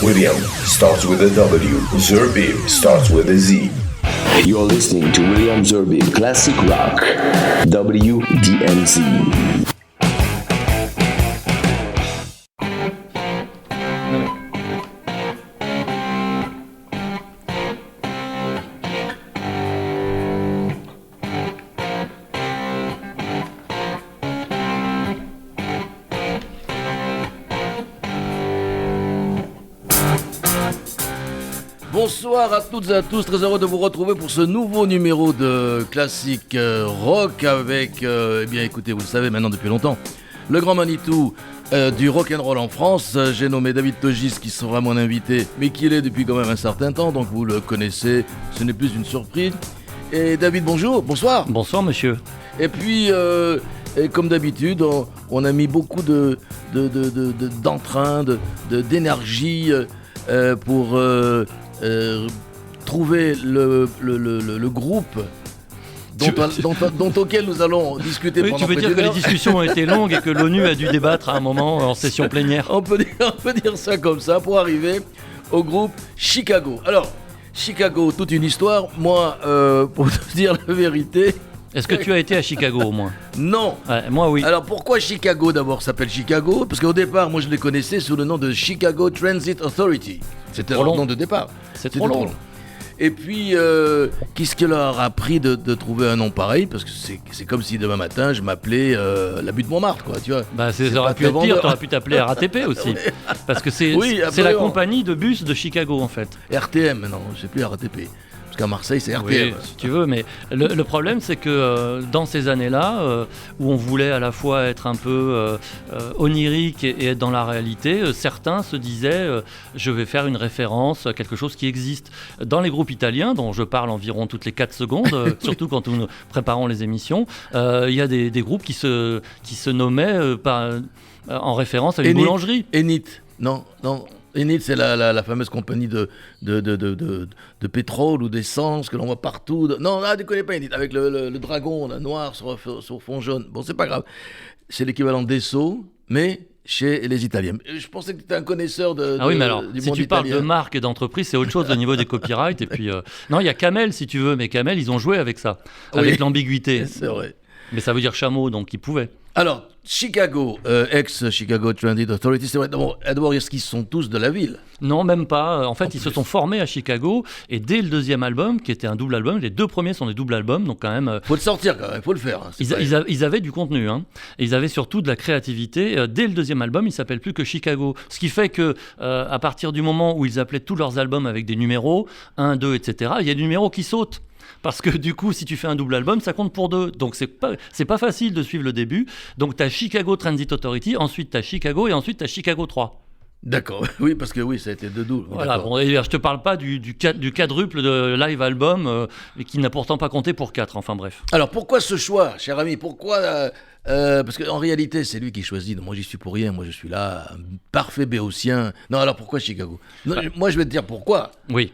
William starts with a W. Zerbib starts with a Z. You're listening to William Zerbib Classic Rock, WDMZ. Bonsoir à toutes et à tous, très heureux de vous retrouver pour ce nouveau numéro de Classique Rock avec, eh bien écoutez, vous le savez maintenant depuis longtemps, le grand Manitou du rock'n'roll en France. J'ai nommé David Togis qui sera mon invité, mais qui l'est depuis quand même un certain temps, donc vous le connaissez, ce n'est plus une surprise. Et David, bonjour, bonsoir. Bonsoir monsieur. Et puis, et comme d'habitude, on a mis beaucoup d'entrain, d'énergie pour... trouver le groupe dont auquel nous allons discuter pendant tu veux dire que les discussions ont été longues et que l'ONU a dû débattre à un moment en session plénière. On peut dire ça comme ça pour arriver au groupe Chicago. Alors, Chicago, toute une histoire. Moi, pour te dire la vérité... Est-ce que tu as été à Chicago au moins ? Non. Ouais, moi oui. Alors pourquoi Chicago d'abord s'appelle Chicago ? Parce qu'au départ, moi je les connaissais sous le nom de Chicago Transit Authority. C'était leur nom de départ. C'était trop long. Et puis, qu'est-ce qui leur a pris de trouver un nom pareil ? Parce que c'est comme si demain matin je m'appelais la butte Montmartre, quoi, tu vois. Bah, ça aurait pu être pire, t'aurais pu t'appeler RATP aussi. Parce que c'est la compagnie de bus de Chicago en fait. RTM, non, je sais plus RATP. Qu'à Marseille, c'est RTM. Oui, si tu veux, mais le problème, c'est que dans ces années-là, où on voulait à la fois être un peu onirique et être dans la réalité, certains se disaient je vais faire une référence à quelque chose qui existe. Dans les groupes italiens, dont je parle environ toutes les 4 secondes, surtout quand nous préparons les émissions, il y a des groupes qui se nommaient en référence à une boulangerie. Enit, non. Enit, c'est la fameuse compagnie de pétrole ou d'essence que l'on voit partout. Non, là, tu ne connais pas Enit, avec le dragon noir sur fond jaune. Bon, c'est pas grave. C'est l'équivalent d'Esso, mais chez les Italiens. Je pensais que tu étais un connaisseur du monde italien. Ah oui, mais alors, si tu parles de marque et d'entreprise, c'est autre chose au niveau des copyrights. Et puis, non, il y a Camel, si tu veux, mais Camel, ils ont joué avec ça, avec l'ambiguïté. C'est vrai. Mais ça veut dire chameau, donc ils pouvaient. Alors, Chicago, ex-Chicago Transit Authority, c'est vrai, d'abord, est-ce qu'ils sont tous de la ville ? Non, même pas. En fait, ils se sont formés à Chicago, et dès le deuxième album, qui était un double album, les 2 premiers sont des doubles albums, donc quand même... Faut le sortir quand même, faut le faire. Hein, ils avaient du contenu, hein. Et ils avaient surtout de la créativité. Dès le deuxième album, il s'appelle plus que Chicago. Ce qui fait que, à partir du moment où ils appelaient tous leurs albums avec des numéros, 1, 2, etc., il y a des numéros qui sautent. Parce que du coup, si tu fais un double album, ça compte pour 2. Donc c'est pas facile de suivre le début. Donc tu as Chicago Transit Authority, ensuite tu as Chicago et ensuite tu as Chicago 3. D'accord, oui, parce que oui, ça a été 2 doubles. Voilà, bon, et je te parle pas du quadruple de live album qui n'a pourtant pas compté pour 4, enfin bref. Alors pourquoi ce choix, cher ami ? Pourquoi parce qu'en réalité, c'est lui qui choisit. Moi, j'y suis pour rien. Moi, je suis là, un parfait béotien. Non, alors pourquoi Chicago ? Non, moi, je vais te dire pourquoi. Oui.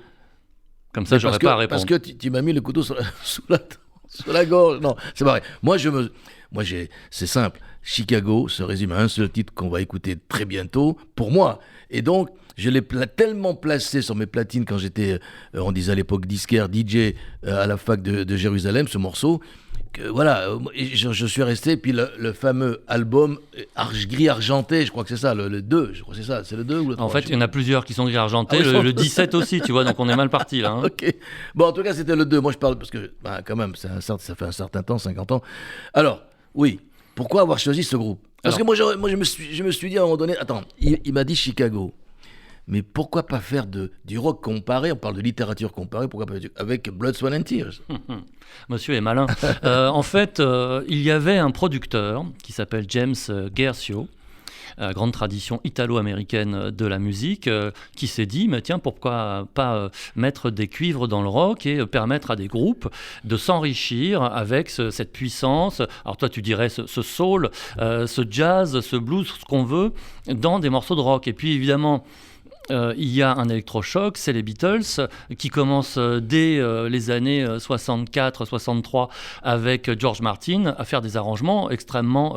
Comme ça, j'aurais pas à répondre. Parce que tu m'as mis le couteau sous la gorge. Non, c'est pareil. C'est simple. Chicago se résume à un seul titre qu'on va écouter très bientôt, pour moi. Et donc, je l'ai tellement placé sur mes platines quand j'étais, on disait à l'époque disquaire, DJ à la fac de Jérusalem, ce morceau, que voilà, je suis resté. Puis le fameux album gris argenté, je crois que c'est ça, le 2, je crois que c'est ça, c'est le 2 ou le 3. En fait, il y en a plusieurs qui sont gris argentés, le 17 aussi, tu vois, donc on est mal parti là. Hein. Ok. Bon, en tout cas, c'était le 2. Moi, je parle parce que, quand même, ça fait un certain temps, 50 ans. Alors, oui, pourquoi avoir choisi ce groupe ? Parce que moi, je me suis dit à un moment donné, attends, il m'a dit Chicago. Mais pourquoi pas faire du rock comparé ? On parle de littérature comparée, pourquoi pas avec Blood, Sweat and Tears ? Monsieur est malin. En fait, il y avait un producteur qui s'appelle James Guercio, grande tradition italo-américaine de la musique, qui s'est dit, mais tiens, pourquoi pas mettre des cuivres dans le rock et permettre à des groupes de s'enrichir avec cette puissance, alors toi tu dirais ce soul, ce jazz, ce blues, ce qu'on veut, dans des morceaux de rock. Et puis évidemment, il y a un électrochoc, c'est les Beatles, qui commencent dès les années 64-63 avec George Martin à faire des arrangements extrêmement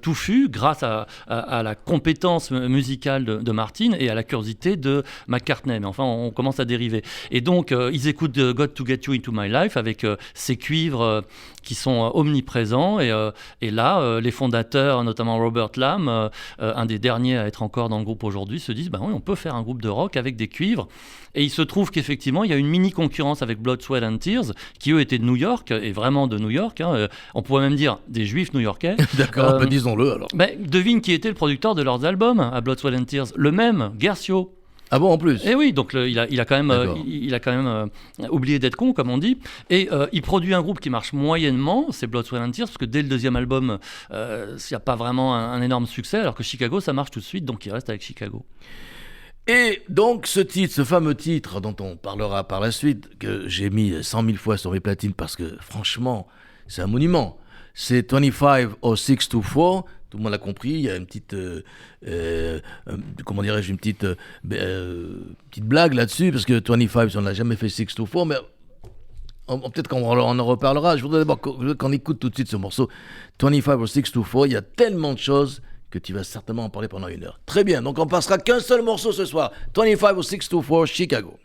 touffus grâce à la compétence musicale de Martin et à la curiosité de McCartney. Mais enfin, on commence à dériver. Et donc, ils écoutent Got to Get You Into My Life avec ces cuivres qui sont omniprésents. Et là, les fondateurs, notamment Robert Lamm, un des derniers à être encore dans le groupe aujourd'hui, se disent oui, on peut faire un groupe de rock avec des cuivres. Et il se trouve qu'effectivement, il y a une mini concurrence avec Blood, Sweat and Tears, qui eux étaient de New York, et vraiment de New York. On pourrait même dire des juifs new-yorkais. D'accord, disons-le alors. Devine qui était le producteur de leurs albums à Blood, Sweat and Tears. Le même, Guercio. Ah bon, en plus. Et oui, donc il a quand même oublié d'être con, comme on dit. Et il produit un groupe qui marche moyennement, c'est Blood, Sweat and Tears, parce que dès le deuxième album, il n'y a pas vraiment un énorme succès, alors que Chicago, ça marche tout de suite, donc il reste avec Chicago. Et donc ce fameux titre dont on parlera par la suite, que j'ai mis 100 000 fois sur mes platines parce que franchement, c'est un monument. C'est 25-06-24, tout le monde l'a compris, il y a une petite, comment dirais-je, une petite blague là-dessus, parce que 25, on n'a jamais fait 6-4, mais peut-être qu'on en reparlera. Je voudrais d'abord qu'on écoute tout de suite ce morceau, 25-06-24, il y a tellement de choses que tu vas certainement en parler pendant 1 heure. Très bien, donc on passera qu'un seul morceau ce soir, 25-06-24, Chicago.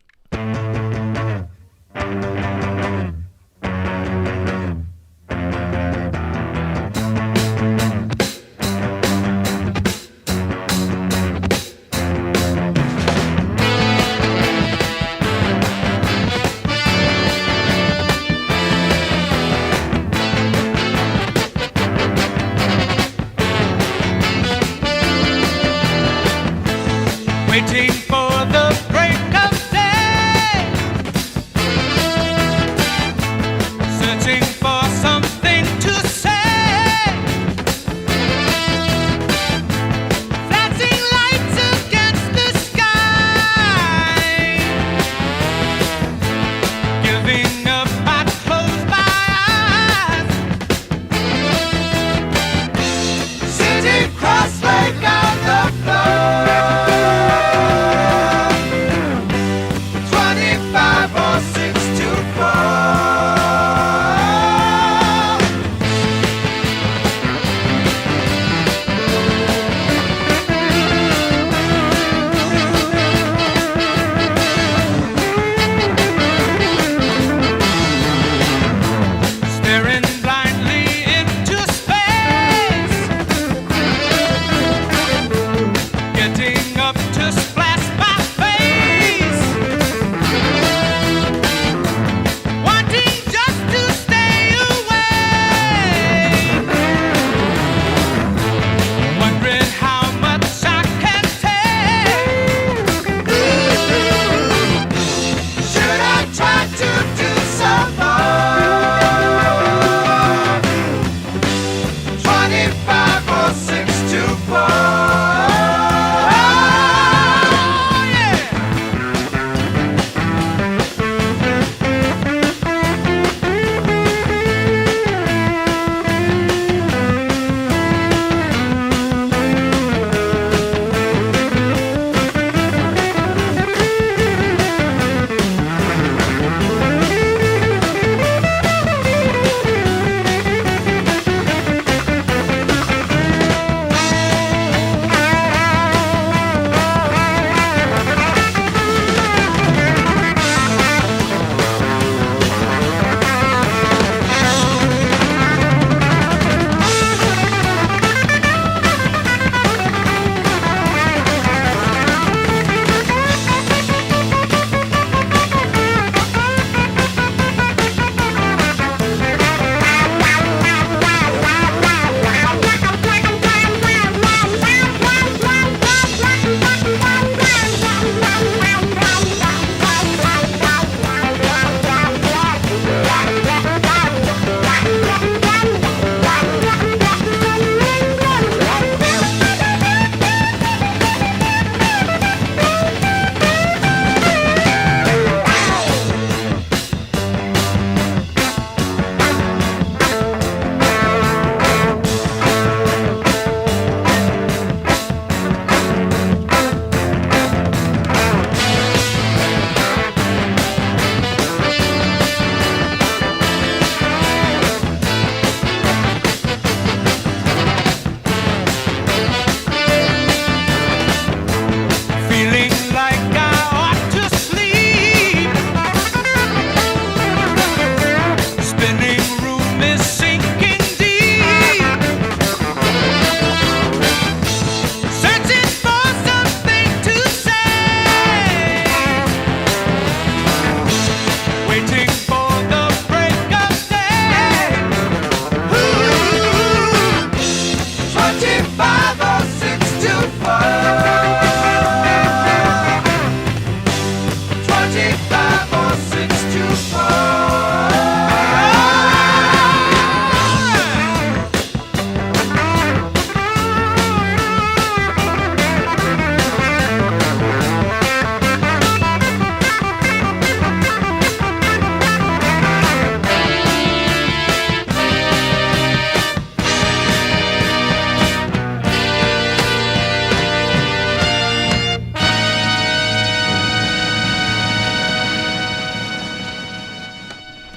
Waiting for the break of day, searching for something to say, flashing lights against the sky, giving up, I close my eyes, sitting cross-legged on the floor.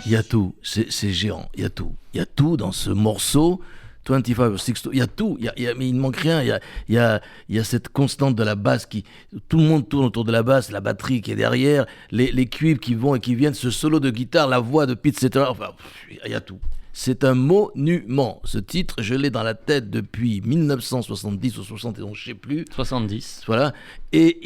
Il y a tout, c'est géant, il y a tout. Il y a tout dans ce morceau. 25 or 60, il y a tout, mais il ne manque rien. Il y a cette constante de la basse tout le monde tourne autour de la basse, la batterie qui est derrière, les cuivres qui vont et qui viennent, ce solo de guitare, la voix de Pete Settler, enfin, il y a tout. C'est un monument. Ce titre, je l'ai dans la tête depuis 1970 ou 71, je ne sais plus. 70. Voilà. Et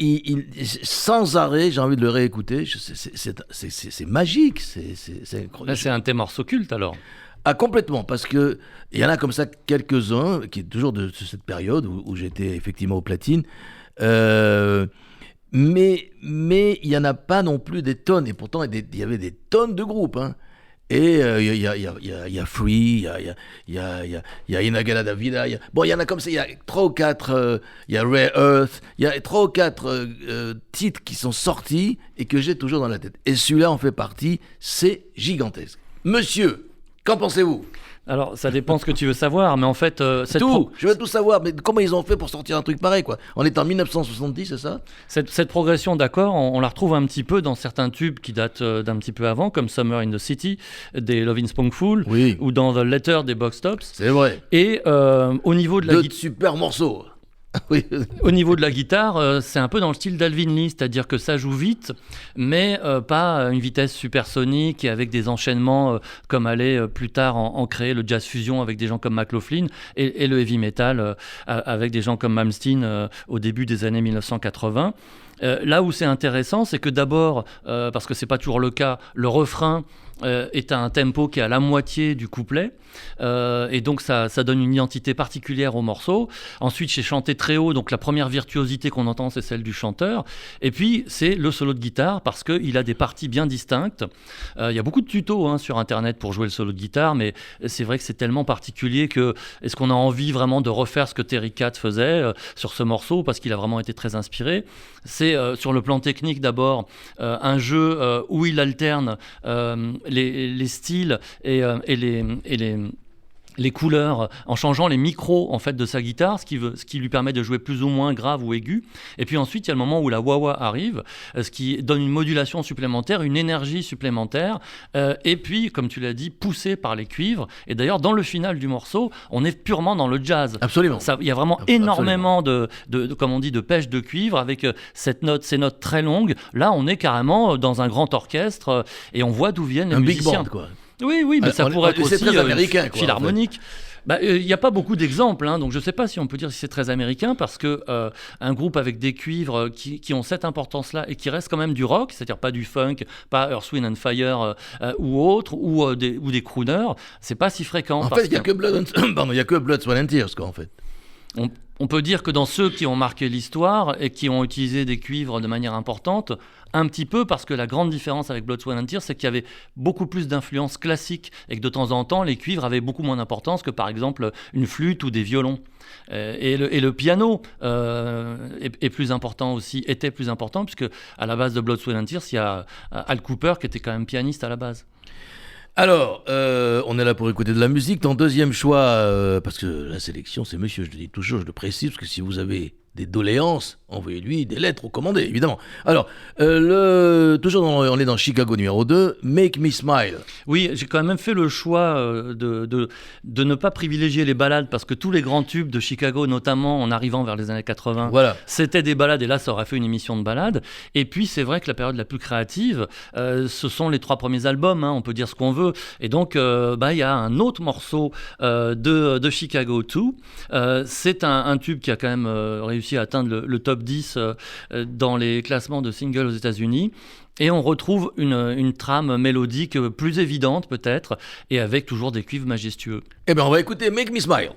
sans arrêt, j'ai envie de le réécouter. C'est magique. C'est Là, incroyable. c'est un de tes morceaux cultes alors. Ah, complètement, parce que il y en a comme ça quelques-uns, qui est toujours de cette période où j'étais effectivement aux platines, mais il n'y en a pas non plus des tonnes, et pourtant il y avait des tonnes de groupes, hein. Et il y a Free, il y a Inagala Davida, bon, il y en a comme ça, il y a 3 ou 4, il y a Rare Earth, il y a 3 ou 4 titres qui sont sortis et que j'ai toujours dans la tête. Et celui-là en fait partie, c'est gigantesque. Monsieur, qu'en pensez-vous ? Alors, ça dépend ce que tu veux savoir, mais en fait, Je veux tout savoir, mais comment ils ont fait pour sortir un truc pareil, quoi ? On est en 1970, c'est ça ? cette progression d'accords, on la retrouve un petit peu dans certains tubes qui datent d'un petit peu avant, comme Summer in the City des Lovin' Spoonful, Oui. ou dans The Letter des Box Tops. C'est vrai. Et au niveau de la guitare. Super morceaux. Oui. Au niveau de la guitare, c'est un peu dans le style d'Alvin Lee, c'est-à-dire que ça joue vite, mais pas à une vitesse supersonique et avec des enchaînements comme allait plus tard en créer le jazz fusion avec des gens comme McLaughlin et le heavy metal avec des gens comme Malmsteen au début des années 1980. Là où c'est intéressant, c'est que d'abord, parce que c'est pas toujours le cas, le refrain est à un tempo qui est à la moitié du couplet, et donc ça donne une identité particulière au morceau. Ensuite, c'est chanté très haut, donc la première virtuosité qu'on entend, c'est celle du chanteur. Et puis, c'est le solo de guitare, parce qu'il a des parties bien distinctes. Il y a beaucoup de tutos sur Internet pour jouer le solo de guitare, mais c'est vrai que c'est tellement particulier que est-ce qu'on a envie vraiment de refaire ce que Terry Kath faisait sur ce morceau, parce qu'il a vraiment été très inspiré. C'est sur le plan technique d'abord un jeu où il alterne les styles et les couleurs en changeant les micros en fait de sa guitare, ce qui lui permet de jouer plus ou moins grave ou aigu. Et puis ensuite il y a le moment où la wah-wah arrive, ce qui donne une modulation supplémentaire, une énergie supplémentaire, et puis comme tu l'as dit, poussé par les cuivres. Et d'ailleurs dans le final du morceau, on est purement dans le jazz. Absolument. Il y a vraiment énormément de comme on dit, de pêche de cuivre avec ces notes très longues. Là on est carrément dans un grand orchestre et on voit d'où viennent les Un musiciens. big band, quoi. Oui, mais ça pourrait être c'est aussi très américain, quoi, philharmonique. Il n'y a pas beaucoup d'exemples, donc je ne sais pas si on peut dire si c'est très américain, parce que un groupe avec des cuivres qui ont cette importance-là et qui restent quand même du rock, c'est-à-dire pas du funk, pas Earth, Wind and Fire ou autre, ou des crooners, c'est pas si fréquent. En fait, il n'y a que Blood, Sweat and Tears, quoi, en fait. On peut dire que dans ceux qui ont marqué l'histoire et qui ont utilisé des cuivres de manière importante, un petit peu, parce que la grande différence avec Blood, Sweat and Tears, c'est qu'il y avait beaucoup plus d'influence classique et que de temps en temps, les cuivres avaient beaucoup moins d'importance que par exemple une flûte ou des violons. Et le piano est plus important aussi, était plus important, puisque à la base de Blood, Sweat and Tears, il y a Al Cooper qui était quand même pianiste à la base. Alors, on est là pour écouter de la musique. Ton deuxième choix, parce que la sélection, c'est monsieur, je le dis toujours, je le précise, parce que si vous avez des doléances, envoyez-lui des lettres recommandées, évidemment. Alors, on est dans Chicago numéro 2, Make Me Smile. Oui, j'ai quand même fait le choix de ne pas privilégier les ballades, parce que tous les grands tubes de Chicago, notamment en arrivant vers les années 80, Voilà. c'était des ballades, et là ça aurait fait une émission de ballades. Et puis c'est vrai que la période la plus créative, ce sont les 3 premiers albums, on peut dire ce qu'on veut. Et donc il y a un autre morceau de Chicago 2. C'est un tube qui a quand même réussi à atteindre le top 10 dans les classements de singles aux États-Unis. Et on retrouve une trame mélodique plus évidente peut-être, et avec toujours des cuivres majestueux. Eh bien, on va écouter Make Me Smile.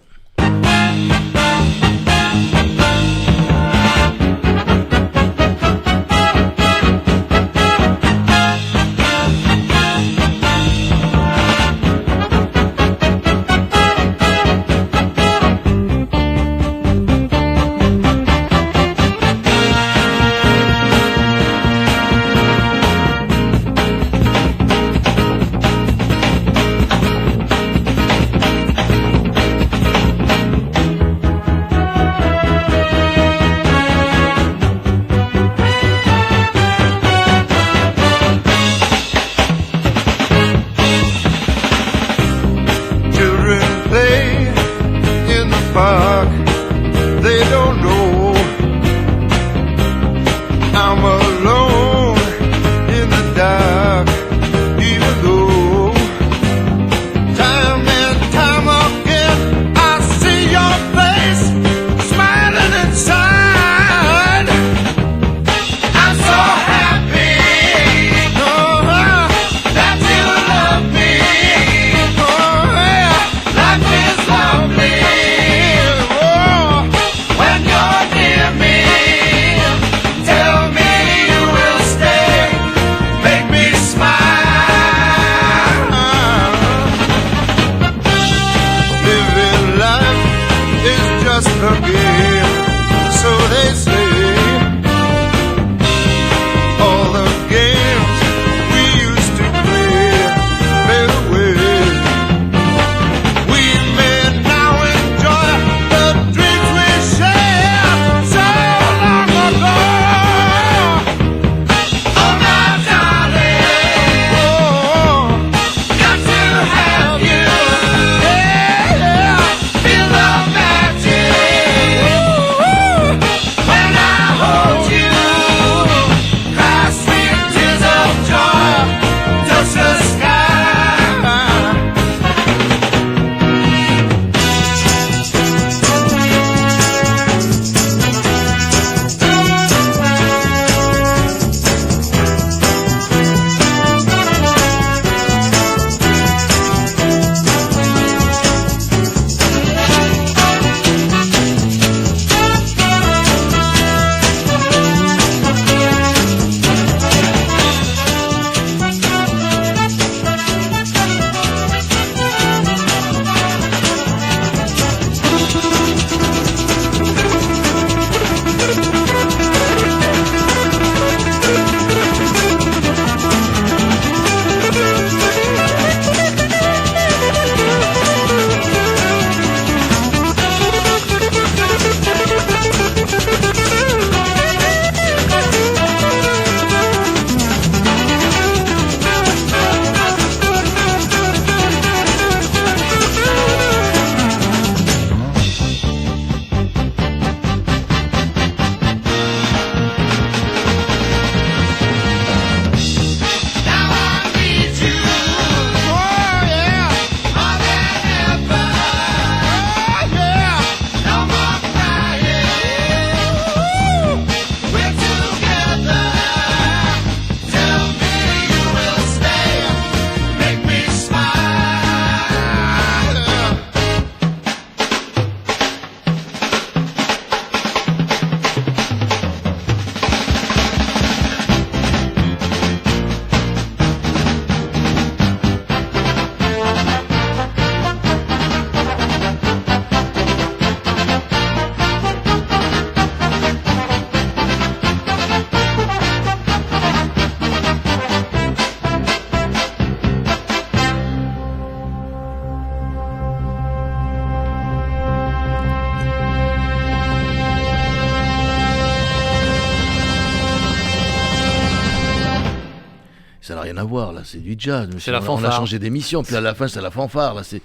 n'a rien à voir, là, c'est du jazz. C'est la on a fanfare. changé d'émission, puis à la fin, c'est la fanfare, là, c'est...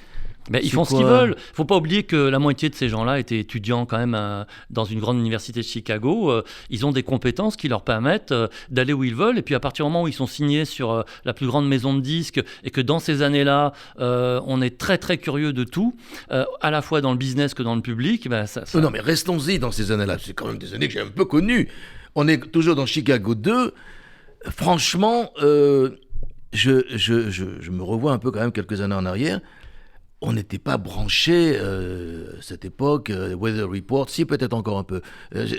Ben, ils C'est font ce quoi? qu'ils veulent. Faut pas oublier que la moitié de ces gens-là étaient étudiants quand même dans une grande université de Chicago. Ils ont des compétences qui leur permettent d'aller où ils veulent. Et puis à partir du moment où ils sont signés sur la plus grande maison de disques et que dans ces années-là, on est très très curieux de tout, à la fois dans le business que dans le public, ben, ça... Non, mais restons-y dans ces années-là. C'est quand même des années que j'ai un peu connues. On est toujours dans Chicago 2. Franchement, je me revois un peu quand même quelques années en arrière. On n'était pas branché à cette époque. Weather Report, si peut-être encore un peu.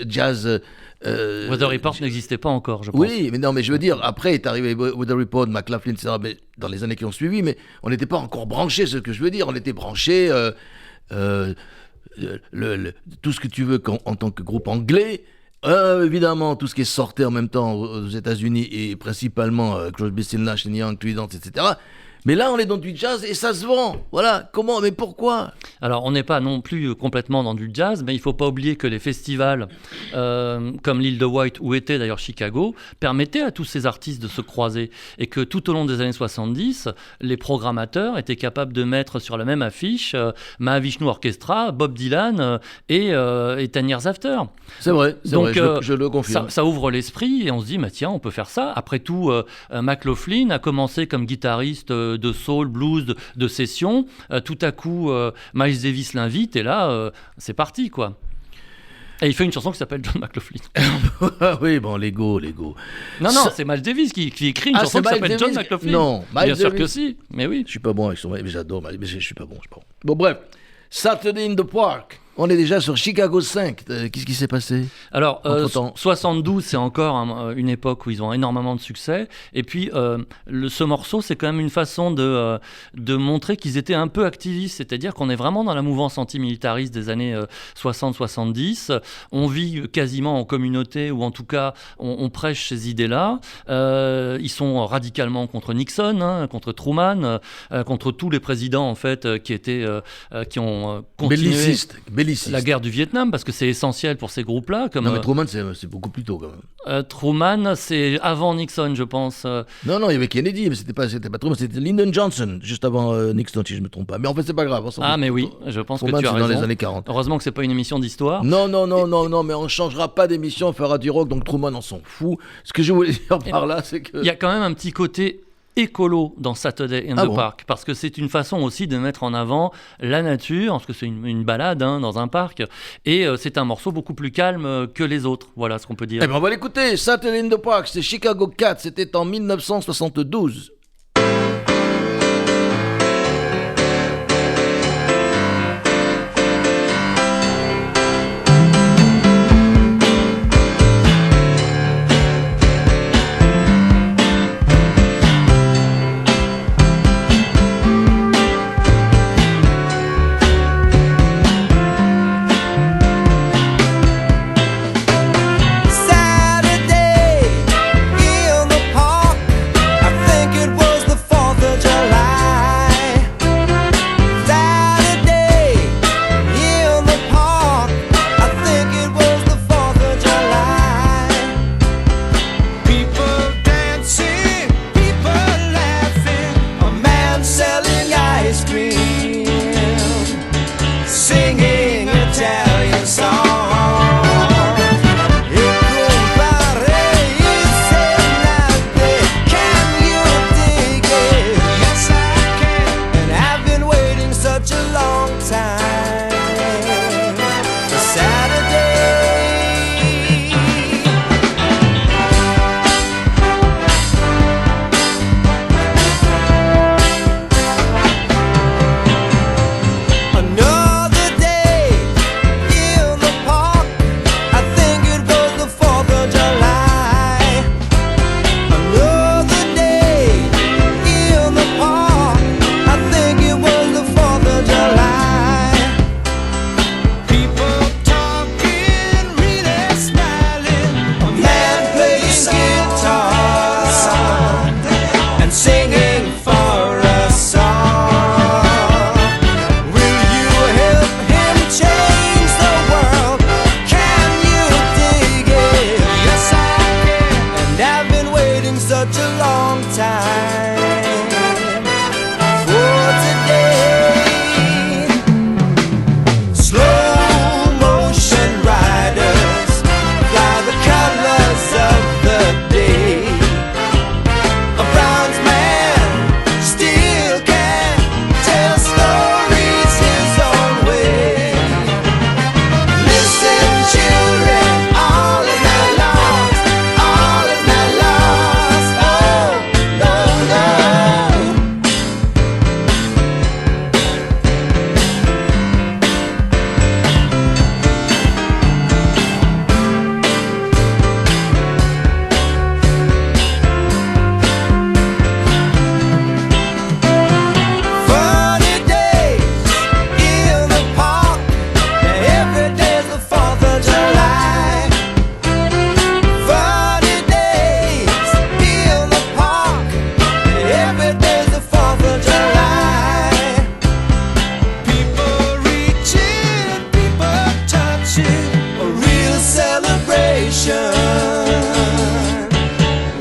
Jazz. Weather Report n'existait pas encore, je pense. Oui, mais non, mais je veux dire, après est arrivé Weather Report, McLaughlin, etc. Mais dans les années qui ont suivi, mais on n'était pas encore branché, c'est ce que je veux dire. On était branché tout ce que tu veux en tant que groupe anglais. Évidemment, tout ce qui sortait en même temps aux États-Unis et principalement Crosby, Stills, Nash & Young, Tweedledee, etc. Mais là, on est dans du jazz et ça se vend. Voilà. Comment? Mais pourquoi? Alors, on n'est pas non plus complètement dans du jazz, mais il ne faut pas oublier que les festivals, comme l'île de White, où était d'ailleurs Chicago, permettaient à tous ces artistes de se croiser. Et que tout au long des années 70, les programmateurs étaient capables de mettre sur la même affiche Mahavishnu Orchestra, Bob Dylan et Ten Years After. C'est vrai, Donc, je le confirme. Ça ouvre l'esprit et on se dit, bah, tiens, on peut faire ça. Après tout, McLaughlin a commencé comme guitariste de soul, blues, de session. Tout à coup, Miles Davis l'invite et là, c'est parti, quoi. Et il fait une chanson qui s'appelle John McLaughlin. Oui, bon, Lego. Non, c'est Miles Davis qui écrit une chanson qui s'appelle John McLaughlin. Non, bien Miles sûr Davis. que si, mais oui. Je suis pas bon avec son... Mais j'adore, mais je suis pas bon. Bon, bref. Saturday in the Park. On est déjà sur Chicago 5. Qu'est-ce qui s'est passé? Alors, Entre-temps. 72, c'est encore une époque où ils ont énormément de succès. Et puis, ce morceau, c'est quand même une façon de montrer qu'ils étaient un peu activistes. C'est-à-dire qu'on est vraiment dans la mouvance antimilitariste des années 60-70. On vit quasiment en communauté, ou en tout cas, on prêche ces idées-là. Ils sont radicalement contre Nixon, hein, contre Truman, contre tous les présidents, en fait, qui ont continué... Belliciste. La guerre du Vietnam, parce que c'est essentiel pour ces groupes-là. Comme, Non, mais Truman, c'est beaucoup plus tôt, quand même. Truman, c'est avant Nixon, je pense. Non, il y avait Kennedy, mais c'était pas Truman, c'était Lyndon Johnson, juste avant Nixon, si je me trompe pas. Mais en fait, c'est pas grave. Mais oui, je pense Truman, que tu as c'est raison. dans les années 40. Heureusement que c'est pas une émission d'histoire. Non, mais on changera pas d'émission, on fera du rock, donc Truman, on s'en fout. Ce que je voulais dire par là, c'est que... Il y a quand même un petit côté écolo dans Saturday in the Park, parce que c'est une façon aussi de mettre en avant la nature, parce que c'est une balade dans un parc, et c'est un morceau beaucoup plus calme que les autres, voilà ce qu'on peut dire. Eh ben on va l'écouter, Saturday in the Park, c'est Chicago 4, c'était en 1972. Saturday in the park, I think it was the 4th of July. Saturday in the park, I think it was the 4th of July. People dancing, people laughing, A man selling ice cream, singing Italian songs. yes I can. And I've been waiting such a long time for Saturday. Another day in the park, I think it was the 4th of July. Another day in the park, I think it was the 4th of July. People talking, really smiling. A man plays guitar and singing for a song. Will you help him change the world? Can you dig it? Yes I can. And I've been waiting such a long time for today. Slow motion riders fly the colors of the day. A bronze man still can tell stories his own way. Listen, children, all is not lost, all is not lost. Oh, no, no. Funny days in the park, every day's the 4th of July. Funny days in the park, every day's the 4th of July. People reaching, people touching, a real celebration.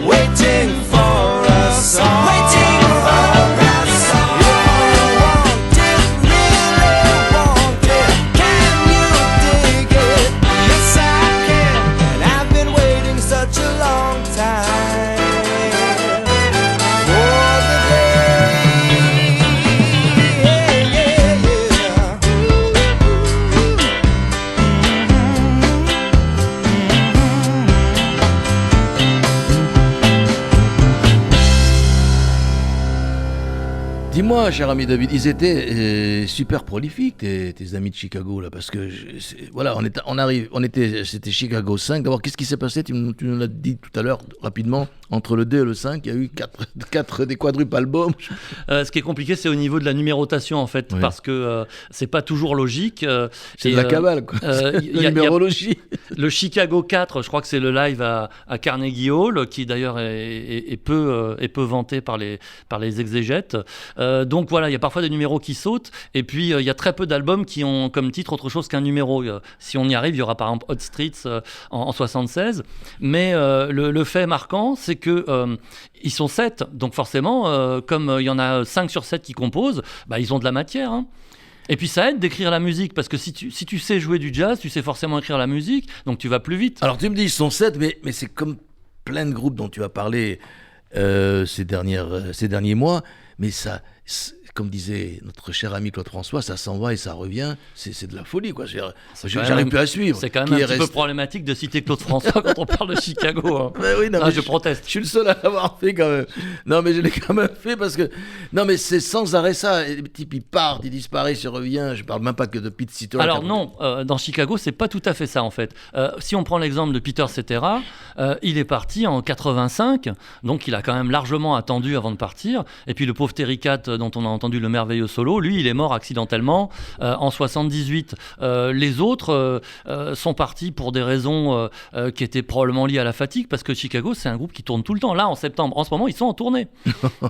Waiting for us all. Waiting for us all. If you want it, really want it, can you dig it? Yes, I can. And I've been waiting such a long time for the day. Yeah, yeah, yeah. Dis-moi, cher ami David, ils étaient super prolifiques, tes amis de Chicago, là, parce que, voilà, c'était Chicago 5. D'abord, qu'est-ce qui s'est passé? Tu nous l'as dit tout à l'heure, rapidement, entre le 2 et le 5, il y a eu 4 des quadruples albums. Ce qui est compliqué, c'est au niveau de la numérotation, en fait, Oui. parce que c'est pas toujours logique. C'est Et, de la cabale, quoi. la La numérologie. Le Chicago 4, je crois que c'est le live à Carnegie Hall, qui d'ailleurs est peu vanté par les exégètes. Donc voilà, il y a parfois des numéros qui sautent, et puis il y a très peu d'albums qui ont comme titre autre chose qu'un numéro. Si on y arrive, il y aura par exemple Hot Streets en 76. Mais le fait marquant, c'est que ils sont 7, donc forcément, comme il y en a 5 sur 7 qui composent, bah, ils ont de la matière, hein. Et puis ça aide d'écrire la musique, parce que si tu sais jouer du jazz, tu sais forcément écrire la musique, donc tu vas plus vite. Alors, tu me dis, ils sont 7, mais c'est comme plein de groupes dont tu as parlé ces derniers mois, mais ça, comme disait notre cher ami Claude François, ça s'en va et ça revient, c'est de la folie, quoi. J'arrive plus à suivre. C'est quand même Qui un est petit peu resté- problématique de citer Claude François quand on parle de Chicago, hein. Ouais, oui, non, Ah, mais je proteste. Je suis le seul à l'avoir fait quand même. Non, mais je l'ai quand même fait parce que. Non, mais c'est sans arrêt ça. Et les types, ils partent, ils disparaissent, ils reviennent. Je parle même pas que de Pete Seeger. Alors non, dans Chicago, c'est pas tout à fait ça en fait. Si on prend l'exemple de Peter Cetera, il est parti en 85, donc il a quand même largement attendu avant de partir. Et puis le pauvre Terry Cat, dont on a entendu le merveilleux solo, lui, il est mort accidentellement en 78. Les autres sont partis pour des raisons qui étaient probablement liées à la fatigue, parce que Chicago, c'est un groupe qui tourne tout le temps. Là, en septembre, en ce moment, ils sont en tournée.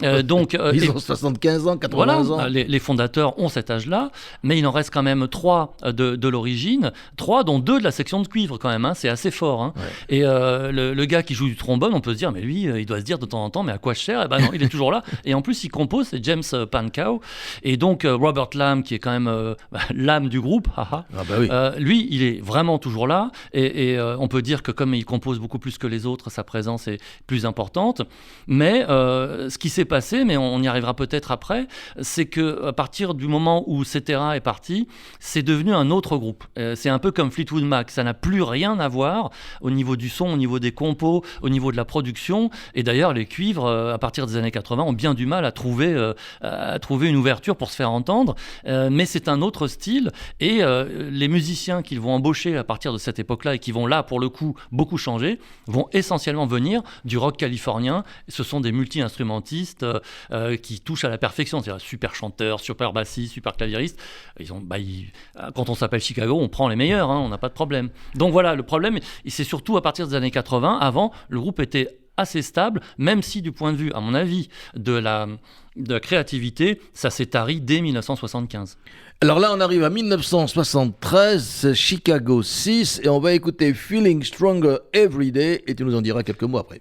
Ils ont 75 ans, 80 Voilà, ans. les fondateurs ont cet âge-là, mais il en reste quand même 3 de l'origine, 3 dont 2 de la section de cuivre quand même, hein, c'est assez fort, hein. Ouais. Et le gars qui joue du trombone, on peut se dire, mais lui, il doit se dire de temps en temps, mais à quoi je sers? Eh ben non, il est toujours là. Et en plus, il compose, c'est James Pankow. Et donc, Robert Lamb, qui est quand même l'âme du groupe, haha, Ah bah oui. lui, il est vraiment toujours là. Et on peut dire que comme il compose beaucoup plus que les autres, sa présence est plus importante. Mais ce qui s'est passé, mais on y arrivera peut-être après, c'est qu'à partir du moment où Cetera est parti, c'est devenu un autre groupe. C'est un peu comme Fleetwood Mac, ça n'a plus rien à voir au niveau du son, au niveau des compos, au niveau de la production. Et d'ailleurs, les cuivres, à partir des années 80, ont bien du mal à trouver une ouverture pour se faire entendre. Mais c'est un autre style. Et les musiciens qu'ils vont embaucher à partir de cette époque-là, et qui vont là, pour le coup, beaucoup changer, vont essentiellement venir du rock californien. Ce sont des multi-instrumentistes qui touchent à la perfection. C'est-à-dire super chanteurs, super bassistes, super claviéristes. Quand on s'appelle Chicago, on prend les meilleurs, hein, on n'a pas de problème. Donc voilà, le problème, c'est surtout à partir des années 80. Avant, le groupe était assez stable, même si du point de vue, à mon avis, de la créativité, ça s'est tari dès 1975. Alors là, on arrive à 1973, c'est Chicago 6, et on va écouter Feeling Stronger Every Day, et tu nous en diras quelques mots après.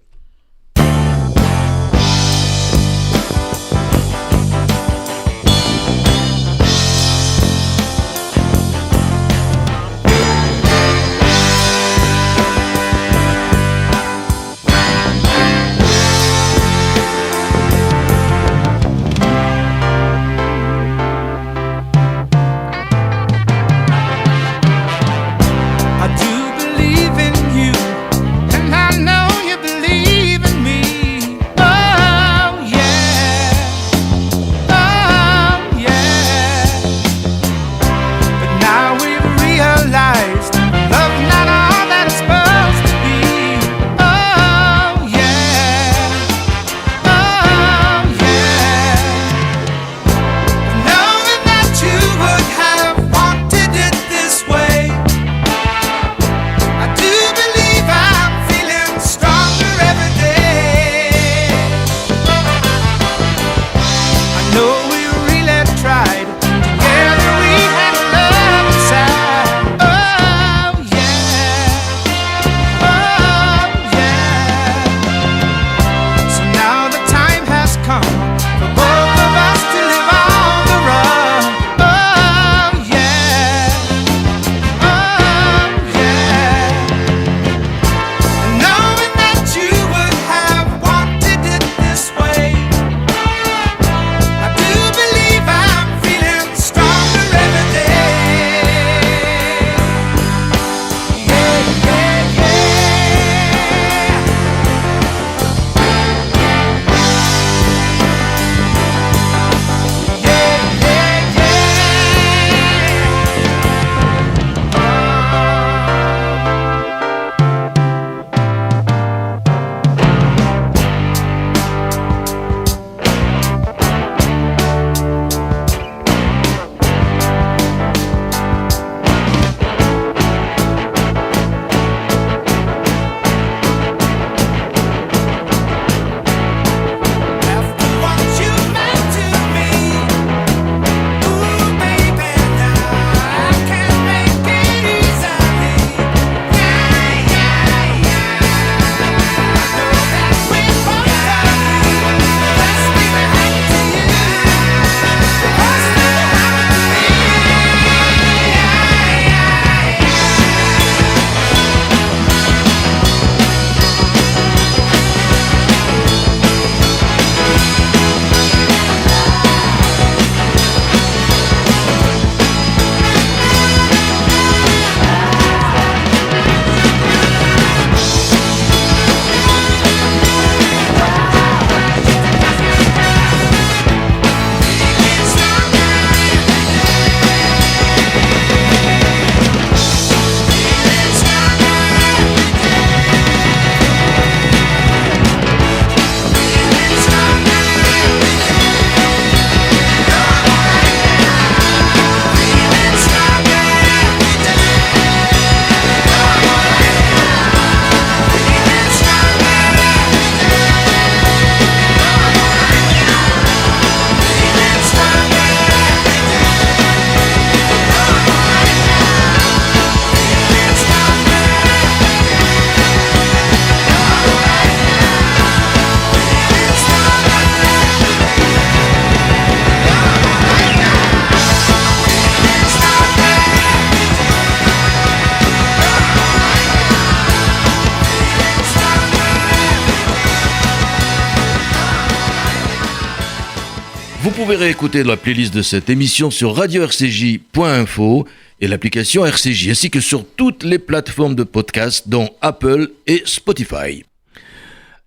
Vous pouvez réécouter la playlist de cette émission sur radio-rcj.info et l'application RCJ, ainsi que sur toutes les plateformes de podcast, dont Apple et Spotify.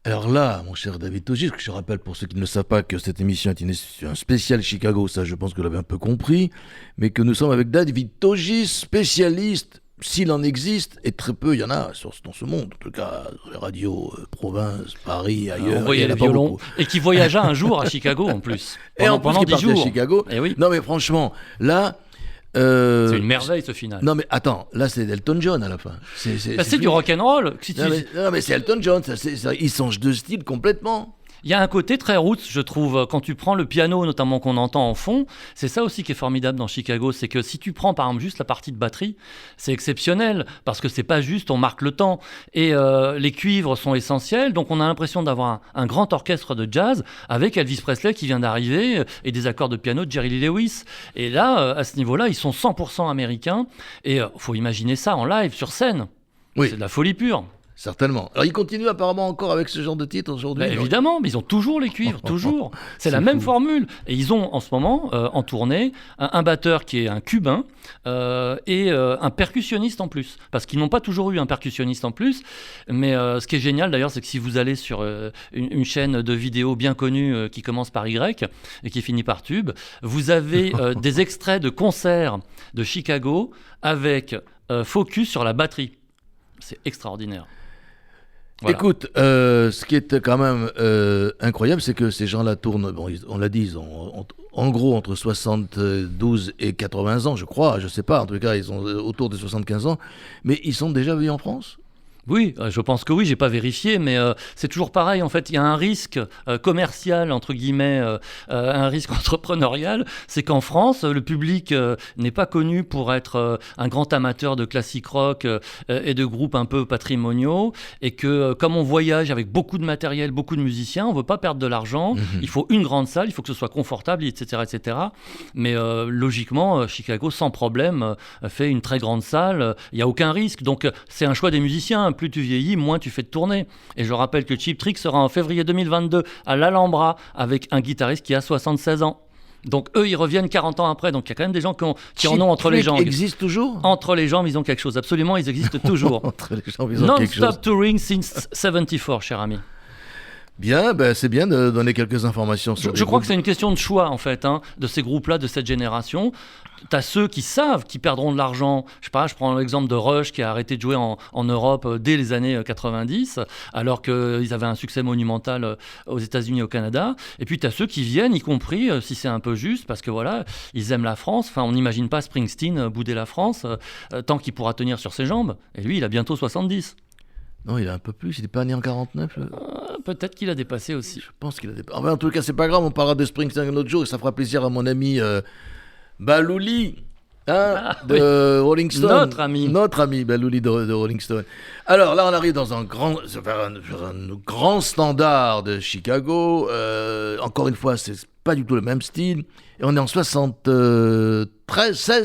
Alors là, mon cher David Togis, je rappelle pour ceux qui ne le savent pas que cette émission est un spécial Chicago, ça je pense que vous l'avez un peu compris, mais que nous sommes avec David Togis, spécialiste, s'il en existe, et très peu il y en a dans ce monde, en tout cas dans les radios, province, Paris, ailleurs. On voyait les violons, et qui voyagea un jour à Chicago en plus, pendant 10 jours. À Chicago. Et oui. Non mais franchement, là... C'est une merveille ce final. Non mais attends, là c'est Elton John à la fin. C'est du rock'n'roll. Non mais c'est Elton John, il change de style complètement. Il y a un côté très roots, je trouve, quand tu prends le piano, notamment qu'on entend en fond, c'est ça aussi qui est formidable dans Chicago, c'est que si tu prends par exemple juste la partie de batterie, c'est exceptionnel, parce que c'est pas juste, on marque le temps, et les cuivres sont essentiels, donc on a l'impression d'avoir un grand orchestre de jazz, avec Elvis Presley qui vient d'arriver, et des accords de piano de Jerry Lee Lewis, et là, à ce niveau-là, ils sont 100% américains, et faut imaginer ça en live, sur scène, oui. C'est de la folie pure. Certainement. Alors, ils continuent apparemment encore avec ce genre de titre aujourd'hui. Évidemment, mais ils ont toujours les cuivres, toujours. C'est la même formule. Et ils ont en ce moment, en tournée, un batteur qui est un cubain et un percussionniste en plus. Parce qu'ils n'ont pas toujours eu un percussionniste en plus. Mais ce qui est génial d'ailleurs, c'est que si vous allez sur une chaîne de vidéos bien connue qui commence par Y et qui finit par Tube, vous avez des extraits de concerts de Chicago avec focus sur la batterie. C'est extraordinaire. Voilà. Écoute, ce qui est quand même incroyable, c'est que ces gens-là tournent, on l'a dit, ils ont en gros entre 72 et 80 ans, je crois, je sais pas, en tout cas, ils sont autour de 75 ans, mais ils sont déjà venus en France ? Oui, je pense que oui, j'ai pas vérifié, mais c'est toujours pareil. En fait, il y a un risque commercial, entre guillemets, un risque entrepreneurial. C'est qu'en France, le public n'est pas connu pour être un grand amateur de classique rock et de groupes un peu patrimoniaux. Et que comme on voyage avec beaucoup de matériel, beaucoup de musiciens, on veut pas perdre de l'argent. Il faut une grande salle, il faut que ce soit confortable, etc., etc. Mais logiquement, Chicago, sans problème, fait une très grande salle. Il y a aucun risque. Donc, c'est un choix des musiciens. Plus tu vieillis, moins tu fais de tournées. Et je rappelle que Cheap Trick sera en février 2022 à l'Alhambra avec un guitariste qui a 76 ans. Donc eux, ils reviennent 40 ans après. Donc il y a quand même des gens qui en ont entre les jambes. Ils existent toujours ? Entre les jambes, ils ont quelque chose. Absolument, ils existent toujours. Entre les jambes, ils ont quelque chose. Non-stop touring since 74, cher ami. Bien, c'est bien de donner quelques informations sur Je crois que c'est une question de choix, en fait, de ces groupes-là, de cette génération. T'as ceux qui savent qu'ils perdront de l'argent. Je sais pas, je prends l'exemple de Rush qui a arrêté de jouer en Europe dès les années 90, alors qu'ils avaient un succès monumental aux États-Unis et au Canada. Et puis t'as ceux qui viennent, y compris, si c'est un peu juste, parce que voilà, ils aiment la France. Enfin, on n'imagine pas Springsteen bouder la France tant qu'il pourra tenir sur ses jambes. Et lui, il a bientôt 70. Non, il a un peu plus, il n'est pas né en 49 Peut-être qu'il a dépassé aussi. Je pense qu'il a dépassé. Enfin, en tout cas, c'est pas grave, on parlera de Springsteen un autre jour et ça fera plaisir à mon ami Balouli de Rolling Stone. Notre ami Balouli de Rolling Stone. Alors là, on arrive dans un grand standard de Chicago. Encore une fois, c'est pas du tout le même style. Et on est en 16,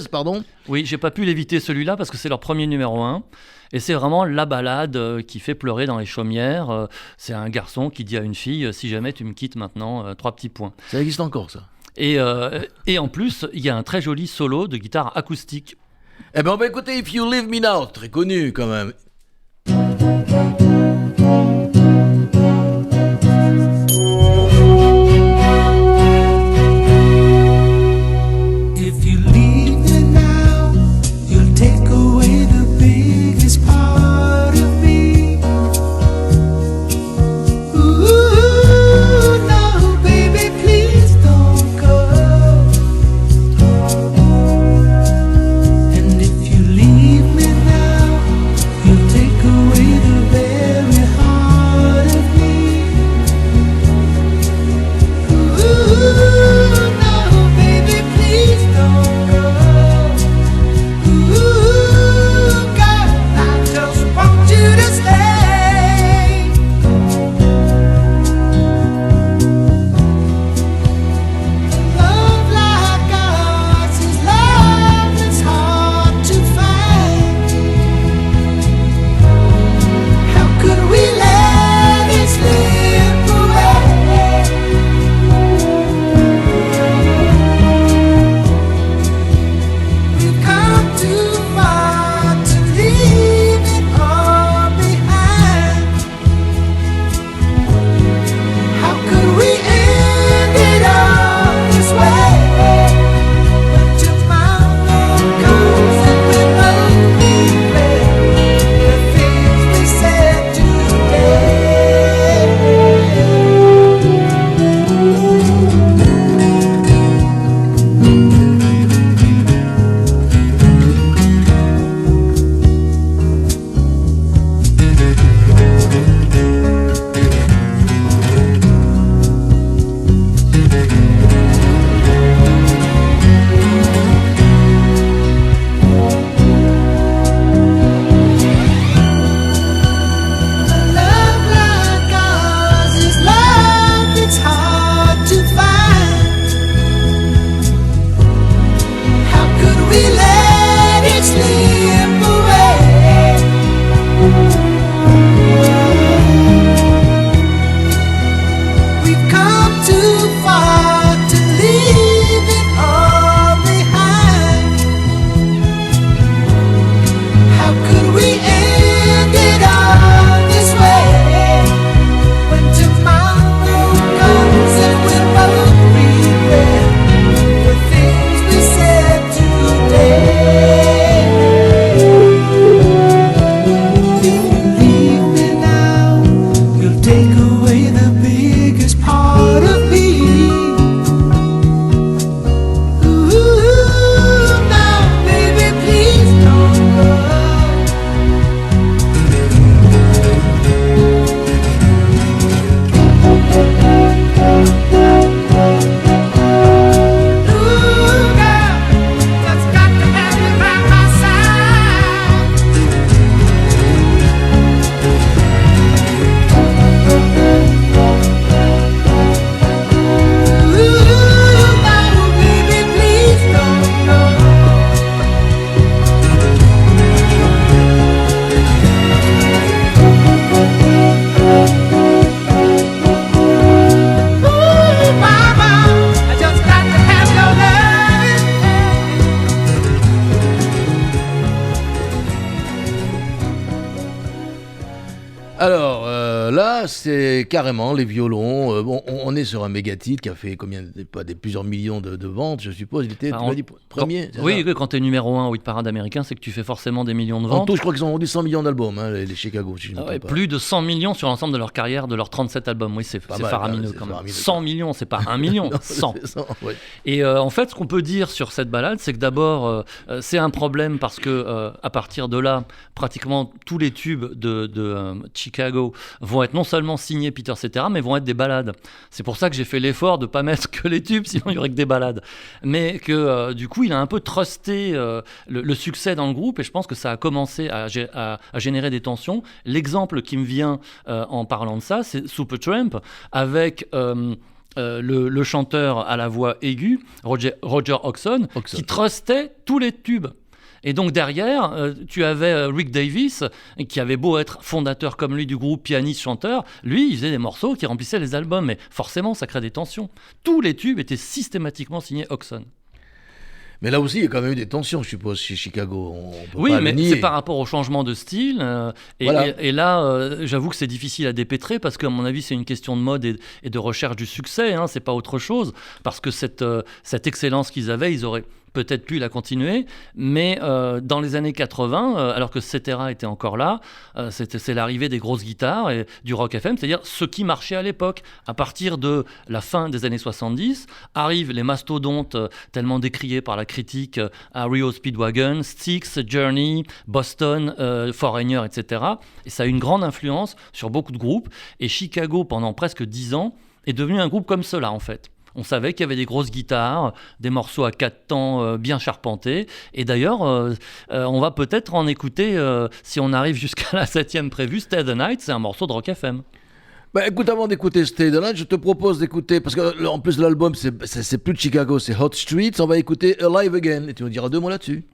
pardon. Oui, j'ai pas pu l'éviter celui-là parce que c'est leur premier numéro 1. Et c'est vraiment la balade qui fait pleurer dans les chaumières. C'est un garçon qui dit à une fille, si jamais tu me quittes maintenant, 3 petits points. Ça existe encore, ça. Et en plus, il y a un très joli solo de guitare acoustique. Eh ben, on va écouter If You Leave Me Now, très connu quand même. If you leave me now, you'll take away the biggest part of me. Ooh, no, baby, please don't go. And if you leave me now, you'll mais carrément, les violons. Bon, on est sur un méga titre qui a fait plusieurs millions de ventes, je suppose. Il était, tu m'as dit, premier. Oui, quand tu es numéro 1 au hit parade américain, c'est que tu fais forcément des millions de ventes. En tout, je crois qu'ils ont vendu 100 millions d'albums, hein, les Chicago. Si je ne me trompe pas. Plus de 100 millions sur l'ensemble de leur carrière, de leurs 37 albums. Oui, c'est faramineux quand même. 100 millions, c'est pas 1 million, Non, 100. c'est 100, ouais. Et en fait, ce qu'on peut dire sur cette balade, c'est que d'abord, c'est un problème parce que à partir de là, pratiquement tous les tubes de Chicago vont être non seulement signés Peter Cetera, mais vont être des ballades. C'est pour ça que j'ai fait l'effort de ne pas mettre que les tubes, sinon il n'y aurait que des ballades. Mais que du coup, il a un peu trusté le succès dans le groupe, et je pense que ça a commencé à générer des tensions. L'exemple qui me vient en parlant de ça, c'est Supertramp, avec le chanteur à la voix aiguë, Roger Hodgson, qui trustait tous les tubes. Et donc derrière, tu avais Rick Davis, qui avait beau être fondateur comme lui du groupe, pianiste, chanteur, lui, il faisait des morceaux qui remplissaient les albums, mais forcément, ça crée des tensions. Tous les tubes étaient systématiquement signés Hodgson. Mais là aussi, il y a quand même eu des tensions, je suppose, chez Chicago. On peut oui, pas mais le nier. c'est par rapport au changement de style. Voilà. Et là, j'avoue que c'est difficile à dépêtrer parce qu'à mon avis, c'est une question de mode et de recherche du succès. Hein, c'est pas autre chose. Parce que cette excellence qu'ils avaient, ils auraient peut-être pu la continuer, mais dans les années 80, alors que Cetera était encore là, c'est l'arrivée des grosses guitares et du rock FM, c'est-à-dire ce qui marchait à l'époque. À partir de la fin des années 70, arrivent les mastodontes tellement décriés par la critique, REO Speedwagon, Styx, Journey, Boston, Foreigner, etc. Et ça a eu une grande influence sur beaucoup de groupes, et Chicago, pendant presque 10 ans, est devenu un groupe comme cela, en fait. On savait qu'il y avait des grosses guitares, des morceaux à 4 temps bien charpentés. Et d'ailleurs, on va peut-être en écouter, si on arrive jusqu'à la 7e prévue, Stay the Night, c'est un morceau de Rock FM. Bah, écoute, avant d'écouter Stay the Night, je te propose d'écouter, parce qu'en plus de l'album, c'est plus de Chicago, c'est Hot Streets. On va écouter Alive Again, et tu nous diras 2 mots là-dessus.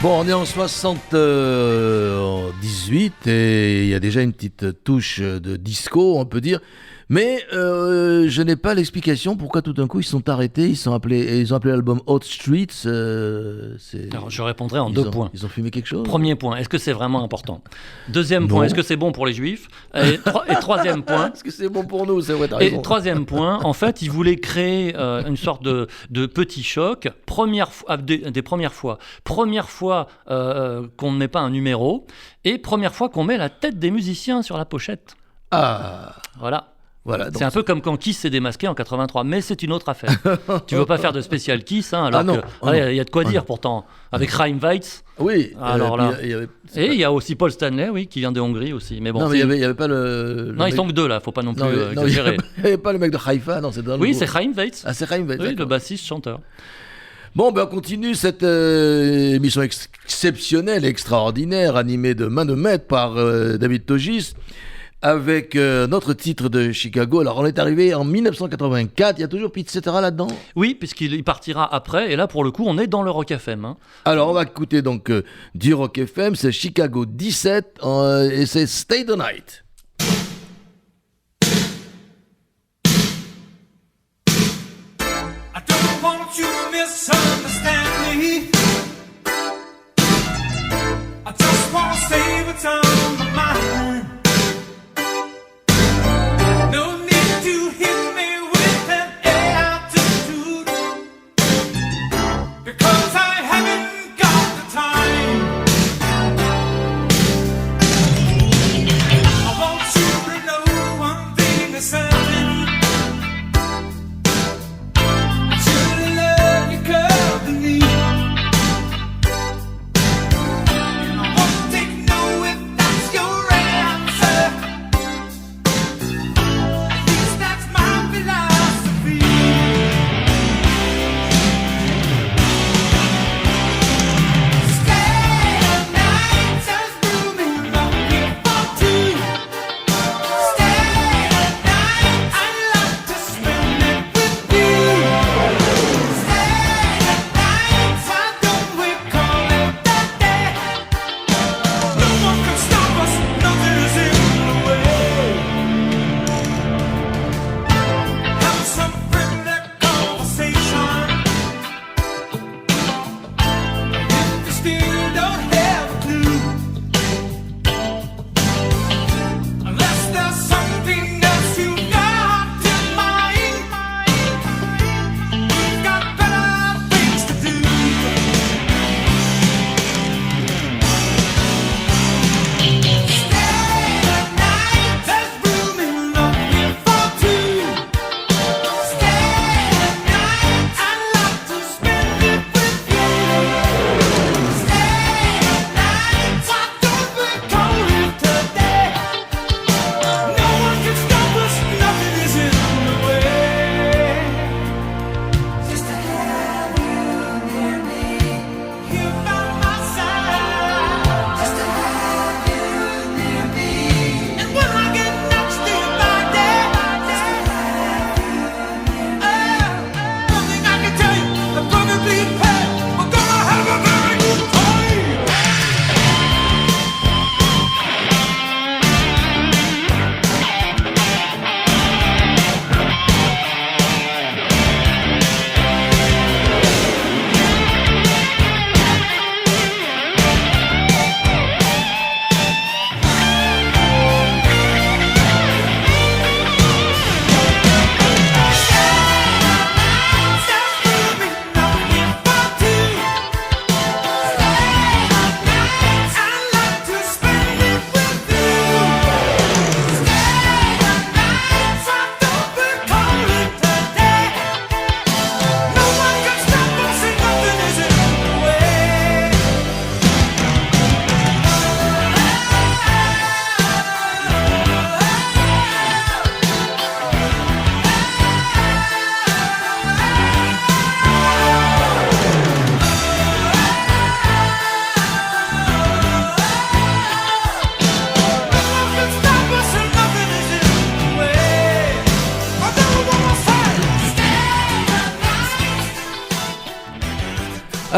Bon, on est en 78 et il y a déjà une petite touche de disco, on peut dire. Mais je n'ai pas l'explication pourquoi tout d'un coup ils sont arrêtés, ils ont appelé l'album Hot Streets. Alors, je répondrai en deux points. Ils ont fumé quelque chose. Premier point, est-ce que c'est vraiment important? Deuxième point, Non. est-ce que c'est bon pour les juifs? Et troisième point. Est-ce que c'est bon pour nous? C'est vrai, t'as Et raison. troisième point, en fait, ils voulaient créer une sorte de petit choc. Des premières fois. Première fois qu'on ne met pas un numéro et première fois qu'on met la tête des musiciens sur la pochette. Ah, Voilà. voilà. C'est un peu comme quand Kiss s'est démasqué en 83, mais c'est une autre affaire. Tu veux pas faire de spécial Kiss, hein, alors Ah non, que oh non. il y a de quoi dire pourtant. Avec Chaim Weitz, Oui. Alors puis là. il y avait- et il y a aussi Paul Stanley, oui, qui vient de Hongrie aussi. Mais bon, non, mais il y avait pas le. non, ils mec- sont que deux là, faut pas non plus Non, non, il y exagérer. avait pas le mec de Haïfa, non, c'est dans le Oui, groupe. c'est Chaim Weitz. Ah, c'est Chaim Weitz, Oui, le d'accord. bassiste chanteur. Bon, ben on continue cette émission exceptionnelle, extraordinaire, animée de main de maître par David Togis, avec notre titre de Chicago. Alors, on est arrivé en 1984, il y a toujours Pete Cetera là-dedans. Oui, puisqu'il partira après, et là pour le coup, on est dans le Rock FM. Hein. Alors, on va écouter donc du Rock FM, c'est Chicago 17, et c'est Stay the Night. I don't want you to misunderstand me. I just want to say what's on my mind. No need to hit me with an attitude, because I haven't got the time. I want you to know one thing is certain. Should love you company. I won't take no if that's your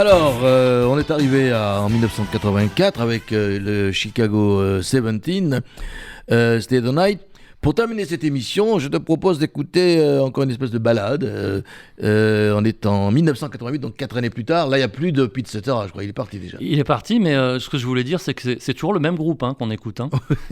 Alors, on est arrivé en 1984 avec le Chicago 17, Stay the Night. Pour terminer cette émission, je te propose d'écouter encore une espèce de ballade. On est en 1988, donc 4 années plus tard. Là, il n'y a plus de Pete Setter, je crois, il est parti déjà. Il est parti, mais ce que je voulais dire, c'est que c'est toujours le même groupe qu'on écoute.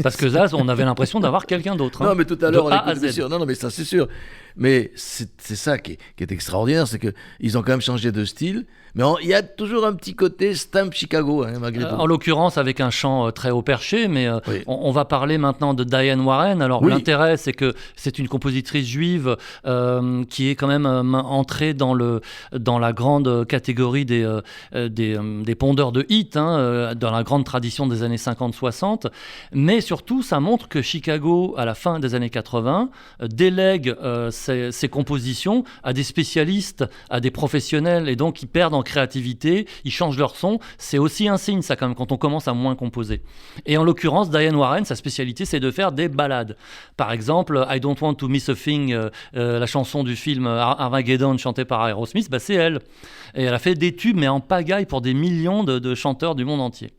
Parce que là, on avait l'impression d'avoir quelqu'un d'autre. Non, mais tout à l'heure, on A à écoute, bien Z. sûr. Non, mais ça, c'est sûr. Mais c'est ça qui est extraordinaire, c'est qu'ils ont quand même changé de style. Mais il y a toujours un petit côté stamp Chicago, malgré tout. En l'occurrence, avec un chant très haut perché, mais Oui. on va parler maintenant de Diane Warren. Alors, Oui. l'intérêt, c'est que c'est une compositrice juive qui est quand même entrée dans la grande catégorie des pondeurs de hits, dans la grande tradition des années 50-60. Mais surtout, ça montre que Chicago, à la fin des années 80, délègue ses compositions à des spécialistes, à des professionnels, et donc ils perdent en créativité, ils changent leur son. C'est aussi un signe, ça, quand même, quand on commence à moins composer. Et en l'occurrence, Diane Warren, sa spécialité, c'est de faire des ballades. Par exemple, I Don't Want to Miss a Thing, la chanson du film Armageddon chantée par Aerosmith, c'est elle. Et elle a fait des tubes, mais en pagaille, pour des millions de chanteurs du monde entier.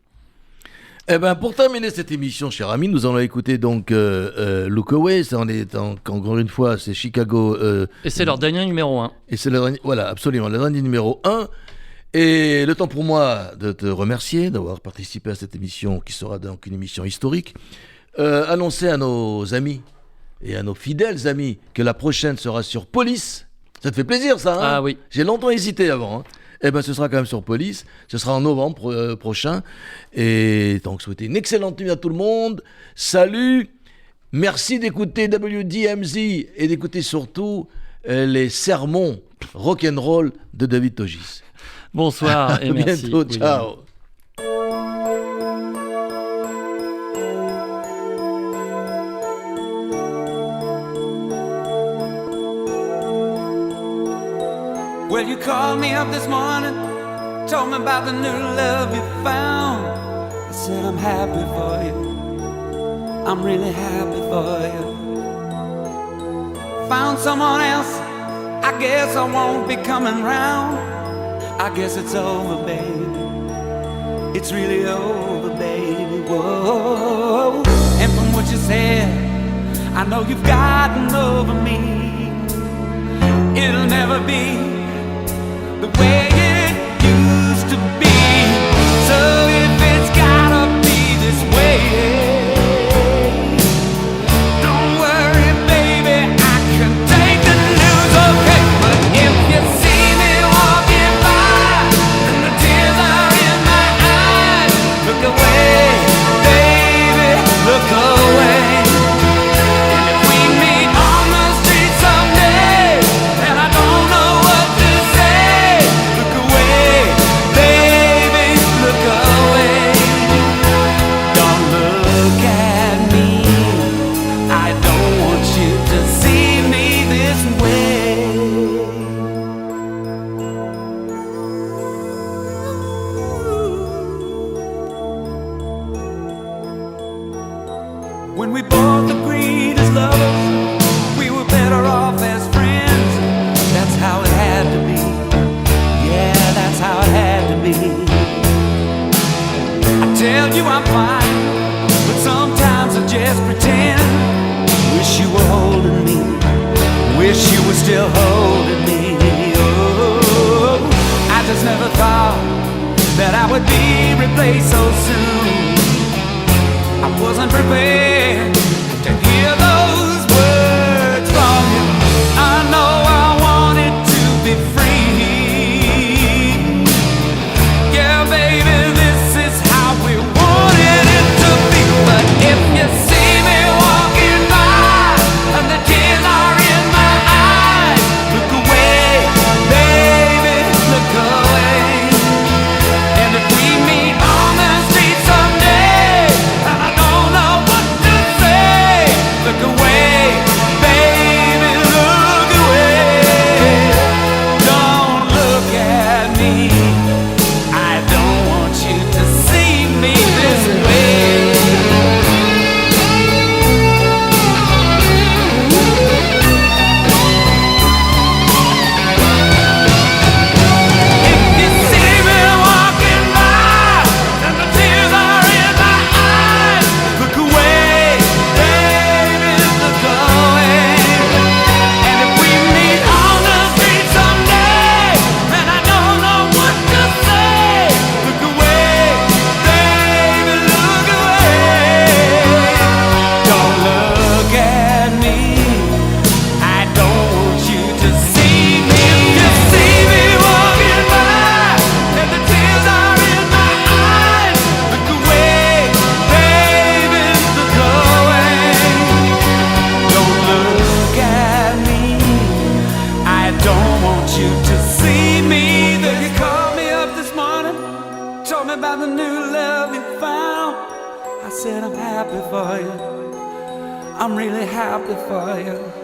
Eh ben, pour terminer cette émission, cher ami, nous allons écouter donc Look Away. Ça, encore une fois, c'est Chicago. Et c'est leur dernier numéro 1. Et c'est le dernier, voilà, absolument, le dernier numéro 1. Et le temps pour moi de te remercier d'avoir participé à cette émission qui sera donc une émission historique. Annoncer à nos amis et à nos fidèles amis que la prochaine sera sur Police. Ça te fait plaisir, ça, hein? Ah oui. J'ai longtemps hésité avant, Eh ben, ce sera quand même sur Police. Ce sera en novembre prochain. Et donc, souhaiter une excellente nuit à tout le monde. Salut. Merci d'écouter WDMZ et d'écouter surtout les sermons rock'n'roll de David Togis. Bonsoir et À merci. bientôt. William. Ciao. Well, you called me up this morning, told me about the new love you found. I said I'm happy for you, I'm really happy for you. Found someone else, I guess I won't be coming round. I guess it's over, baby, it's really over, baby, whoa. And from what you said, I know you've gotten over me. It'll never be the way it used to be. So if it's gotta be this way, don't worry, baby, I can take the news, okay? But if you see me walking by and the tears are in my eyes, look away, baby, look away. And if we meet on the street someday and I don't know what to say, look away, baby, look away. Don't look at me, I don't want you to see me this way. When we both agreed as lovers, we were better off as friends. That's how it had to be. Yeah, that's how it had to be. I tell you I'm fine, but sometimes I just pretend. Wish you were holding me, wish you were still holding me. Oh, I just never thought that I would be replaced so soon. I wasn't prepared to hear those words from you. I know I wanted to be free. Yeah, baby, this is how we wanted it to be. But if you see me walking by and the tears are in my eyes, look away, baby, look away. And if we meet on the streets told me about the new love you found. I said I'm happy for you. I'm really happy for you.